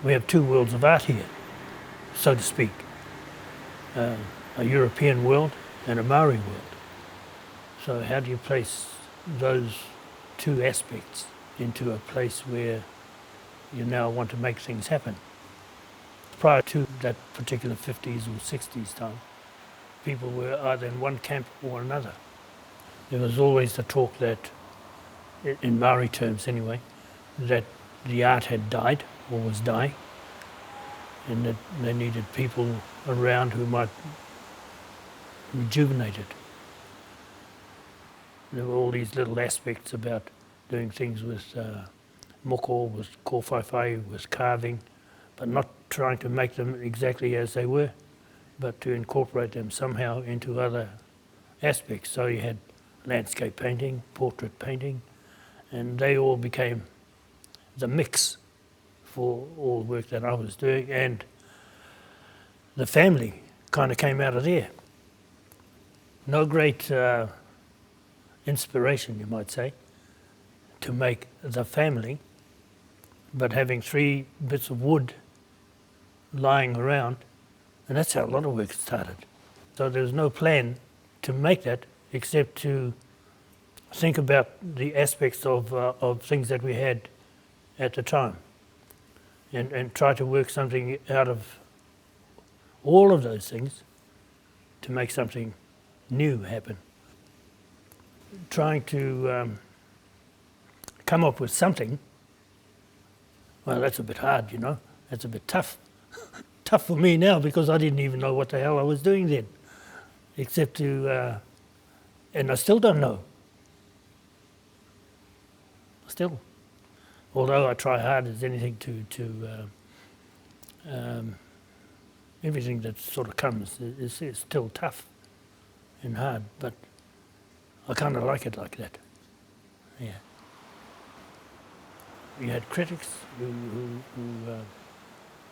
we have two worlds of art here, so to speak. A European world and a Maori world. So how do you place those two aspects into a place where you now want to make things happen? Prior to that particular 50s or 60s time, people were either in one camp or another. There was always the talk that, in Maori terms anyway, that the art had died or was dying, and that they needed people around who might rejuvenate it. There were all these little aspects about doing things with moko, with kōwhaiwhai, with carving, but not trying to make them exactly as they were, but to incorporate them somehow into other aspects. So you had landscape painting, portrait painting, and they all became the mix for all the work that I was doing, and the family kind of came out of there. No great inspiration, you might say, to make the family, but having 3 bits of wood lying around, and that's how a lot of work started. So there was no plan to make that except to think about the aspects of things that we had at the time, and try to work something out of all of those things to make something new happen. Trying to come up with something, well, that's a bit hard, you know. That's a bit tough. Tough for me now, because I didn't even know what the hell I was doing then, except to, and I still don't know. Still, although I try hard as anything to everything that sort of comes is still tough and hard, but I kind of like it like that. Yeah. You had critics who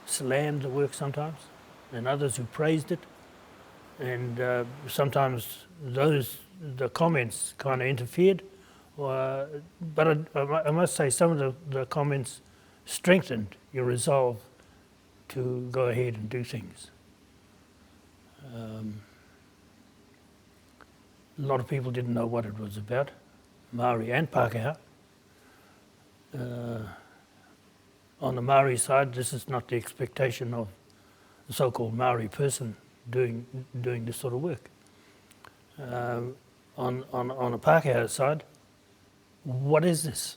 slammed the work sometimes, and others who praised it, and sometimes the comments kind of interfered. But I must say, some of the comments strengthened your resolve to go ahead and do things. A lot of people didn't know what it was about, Maori and Pākehā. On the Maori side, this is not the expectation of the so-called Maori person doing this sort of work. On the Pākehā side, what is this?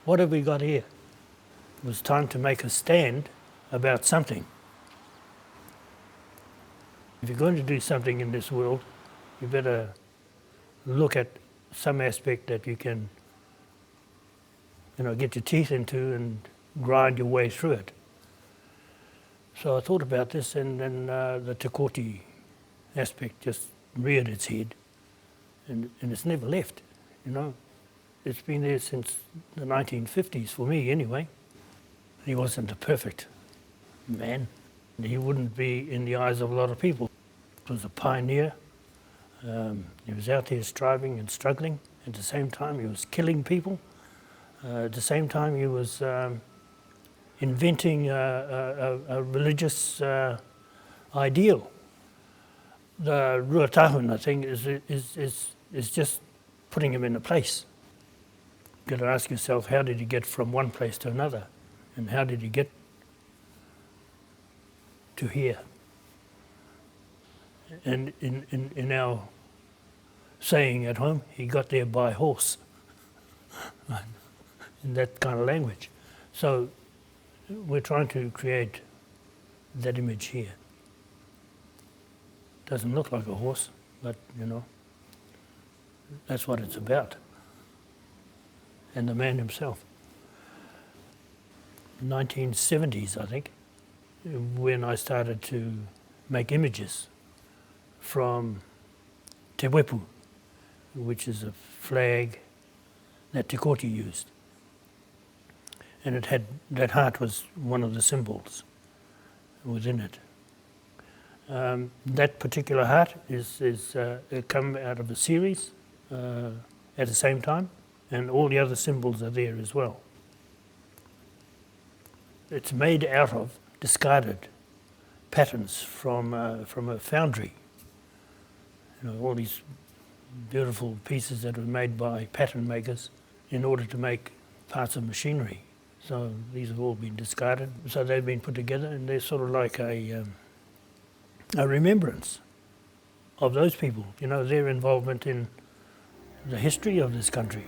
What have we got here? It was time to make a stand about something. If you're going to do something in this world, you better look at some aspect that you can, get your teeth into and grind your way through it. So I thought about this, and then the Te Kooti aspect just reared its head, and it's never left. It's been there since the 1950s, for me anyway. He wasn't a perfect man. He wouldn't be in the eyes of a lot of people. He was a pioneer. He was out there striving and struggling. At the same time, he was killing people. At the same time, he was inventing a religious ideal. The Ruatahuna thing is just putting him in a place. You've got to ask yourself, how did he get from one place to another? And how did he get to here? And in our saying at home, he got there by horse, in that kind of language. So we're trying to create that image here. Doesn't look like a horse, but that's what it's about. And the man himself. 1970s, I think, when I started to make images from Te Wepu, which is a flag that Te Kooti used. And it had, that heart was one of the symbols within it. That particular heart is come out of a series at the same time, and all the other symbols are there as well. It's made out of discarded patterns from a foundry. You know, all these beautiful pieces that were made by pattern makers in order to make parts of machinery. So these have all been discarded. So they've been put together, and they're sort of like a remembrance of those people, you know, their involvement in the history of this country.